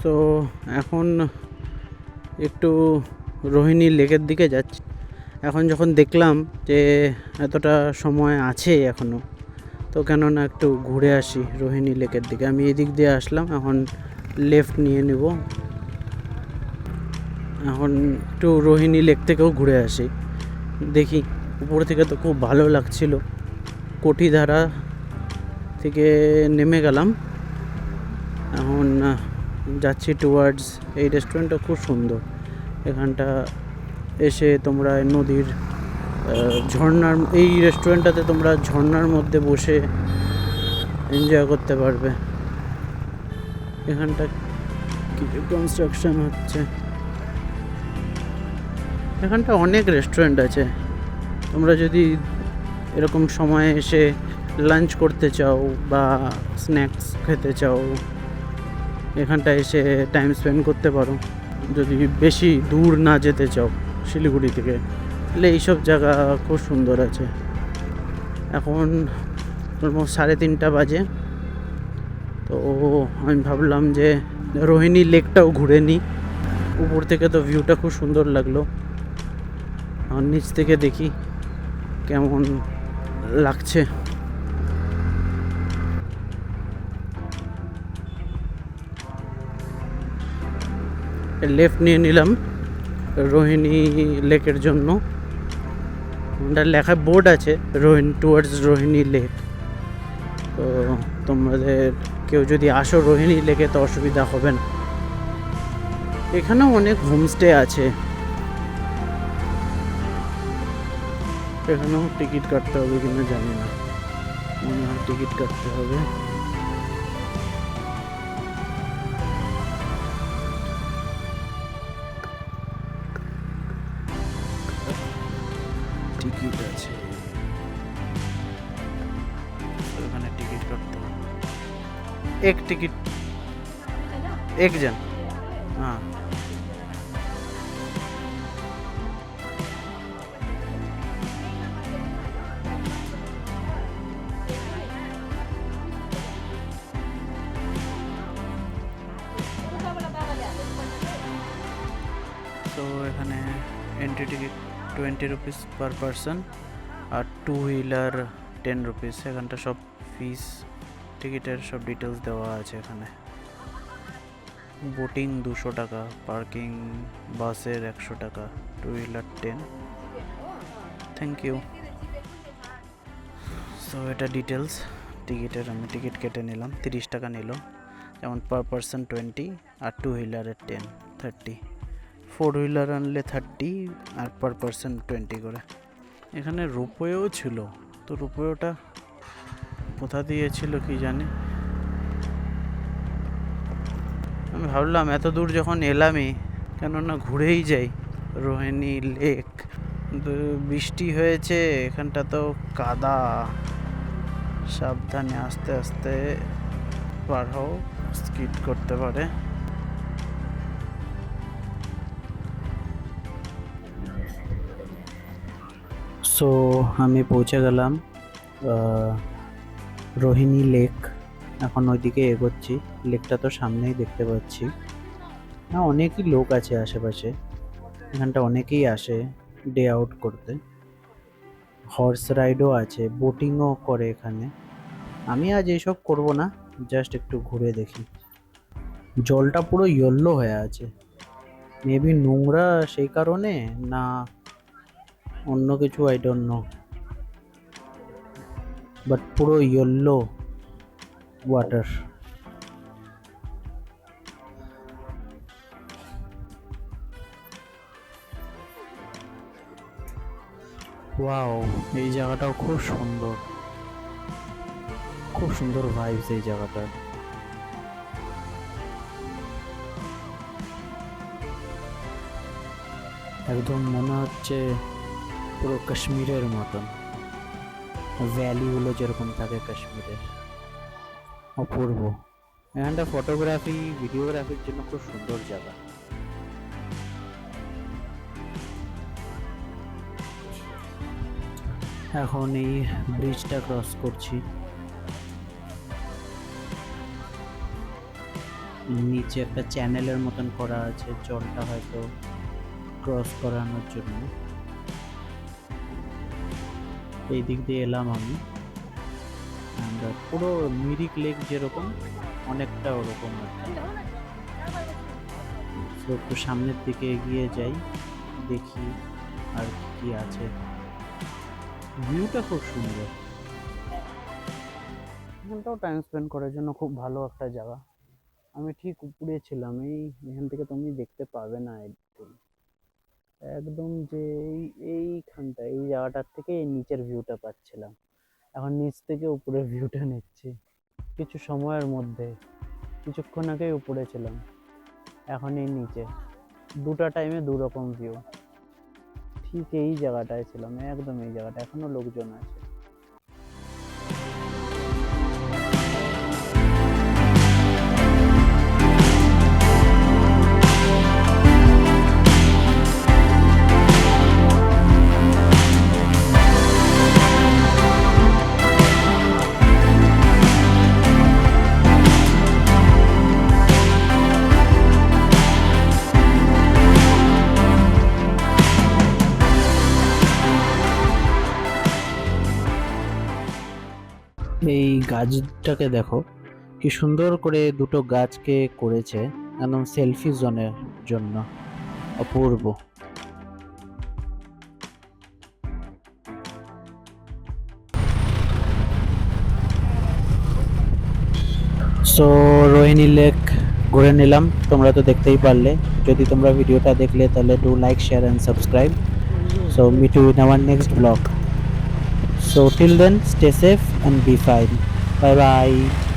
So এখন একটু রোহিণী লেকের দিকে যাচ্ছি। এখন যখন দেখলাম যে এতটা সময় আছে এখনও, তো কেননা একটু ঘুরে আসি রোহিণী লেকের দিকে। আমি এদিক দিয়ে আসলাম, এখন লেফট নিয়ে নেব। এখন একটু রোহিণী লেক থেকেও ঘুরে আসি, দেখি। উপর থেকে তো খুব ভালো লাগছিল। কোঠিধারা থেকে নেমে গেলাম, এখন যাচ্ছি টুয়ার্ডস এই রেস্টুরেন্টটা। খুব সুন্দর। এখানটা এসে তোমরা নদীর ঝর্ণার, এই রেস্টুরেন্টটাতে তোমরা ঝর্ণার মধ্যে বসে এনজয় করতে পারবে। এখানটা কিছু কনস্ট্রাকশন হচ্ছে। এখানটা অনেক রেস্টুরেন্ট আছে। তোমরা যদি এরকম সময়ে এসে লাঞ্চ করতে চাও বা স্ন্যাক্স খেতে চাও, এখানটা এসে টাইম স্পেন্ড করতে পারো। যদি বেশি দূর না যেতে চাও শিলিগুড়ি থেকে, তাহলে এইসব জায়গা খুব সুন্দর আছে। এখন অলমোস্ট 3:30 বাজে, তো আমি ভাবলাম যে রোহিণী লেকটাও ঘুরে নিই। উপর থেকে তো ভিউটা খুব সুন্দর লাগলো, আর নিচ থেকে দেখি কেমন লাগছে। লেফট নিয়ে নিলাম রোহিণী লেকের জন্য। ওটা লেখা বোর্ড আছে টুয়ার্ডস রোহিণী লেক। তো তোমাদের কেউ যদি আসো রোহিণী লেকে তো অসুবিধা হবে না। এখানেও অনেক হোমস্টে আছে। এখানেও টিকিট কাটতে হবে কিনা জানি না, মনে হয় টিকিট কাটতে হবে। টিকিট আছে, এখানে টিকিট কাটতে হবে। এক টিকিट एक जन। हाँ, তো এখানে entry ticket 20 rupees per person, আর 2 হুইলার 10 রুপিস। এখানটা সব ফিস, টিকিটের সব ডিটেলস দেওয়া আছে এখানে। বোটিং 200 টাকা, পার্কিং বাসের 100 টাকা, 2 হুইলার 10। Thank you. সো এটা ডিটেলস টিকিটের। আমি টিকিট কেটে নিলাম, 30 টাকা নিল। যেমন পার পারসন 20 আর 2 হুইলারের 10, 30। 4 হুইলার আনলে 30 আর পার পারসন 20 করে। এখানে রোপওয়েও ছিল, তো রোপওয়েটা কোথা দিয়ে ছিল কি জানি। আমি ভাবলাম এত দূর যখন এলামই, কেননা ঘুরেই যাই রোহিণী লেক। কিন্তু বৃষ্টি হয়েছে, এখানটা তো কাদা। সাবধানে আস্তে আস্তে পার হও, স্কিড করতে পারে। সো আমি পৌঁছে গেলাম রোহিণী লেক। এখন ওইদিকে এগোচ্ছি। লেকটা তো সামনেই দেখতে পাচ্ছি। না, অনেকই লোক আছে আশেপাশে। এখানটা অনেকেই আসে ডে আউট করতে। হর্স রাইডও আছে, বোটিংও করে এখানে। আমি আজ এইসব করব না, জাস্ট একটু ঘুরে দেখি। জলটা পুরো ইয়েলো হয়ে আছে, মেবি নোংরা সেই কারণে, না অন্য কিছু, আই ডোন্ট নো। বাট পুরো ইয়েলো ওয়াটার। ওয়াও, এই জায়গাটাও খুব সুন্দর, খুব সুন্দর ভাইবস এই জায়গাটার। একদম মনে হচ্ছে পুরো কাশ্মীরের মতন, ভ্যালিগুলো যেরকম থাকে কাশ্মীরের, অপূর্ব। এখানটা ফটোগ্রাফি, ভিডিওগ্রাফির জন্য খুব সুন্দর জায়গা। এখন এই ব্রিজটা ক্রস করছি। নিচে একটা চ্যানেলের মতন করা আছে, জলটা হয়তো ক্রস করানোর জন্য। এই দিক দিয়ে এলাম আমি, and পুরো মিরিক লেক যেরকম অনেকটা ওরকম একটা। তো একটু সামনের দিকে এগিয়ে যাই, দেখি আর কি আছে। ভিউটা খুব সুন্দর, এখানটাও টাইম স্পেন্ড করার জন্য খুব ভালো একটা জায়গা। আমি ঠিক উপরে ছিলাম, এখান থেকে তুমি দেখতে পাবে না একদম, একদম যে এইখানটা এই জায়গাটার থেকে এই নিচের ভিউটা পাচ্ছিলাম। এখন নিচ থেকে উপরের ভিউটা নিচ্ছি কিছু সময়ের মধ্যে। কিছুক্ষণ আগে উপরে ছিলাম, এখন এই নিচে। দুটা টাইমে দু রকম ভিউ। ঠিক এই জায়গাটায় ছিলাম, একদম এই জায়গাটা, এখনো লোকজন আছে। এই গাছটাকে দেখো, কি সুন্দর করে দুটো গাছকে করেছে একদম সেলফি জোনের জন্য, অপূর্ব। সো রোহিণী লেক ঘুরে নিলাম, তোমরা তো দেখতেই পারলে। যদি তোমরা ভিডিওটা দেখলে তাহলে do like, share and subscribe. So meet you in our next blog. So till then, stay safe and be fine. Bye bye.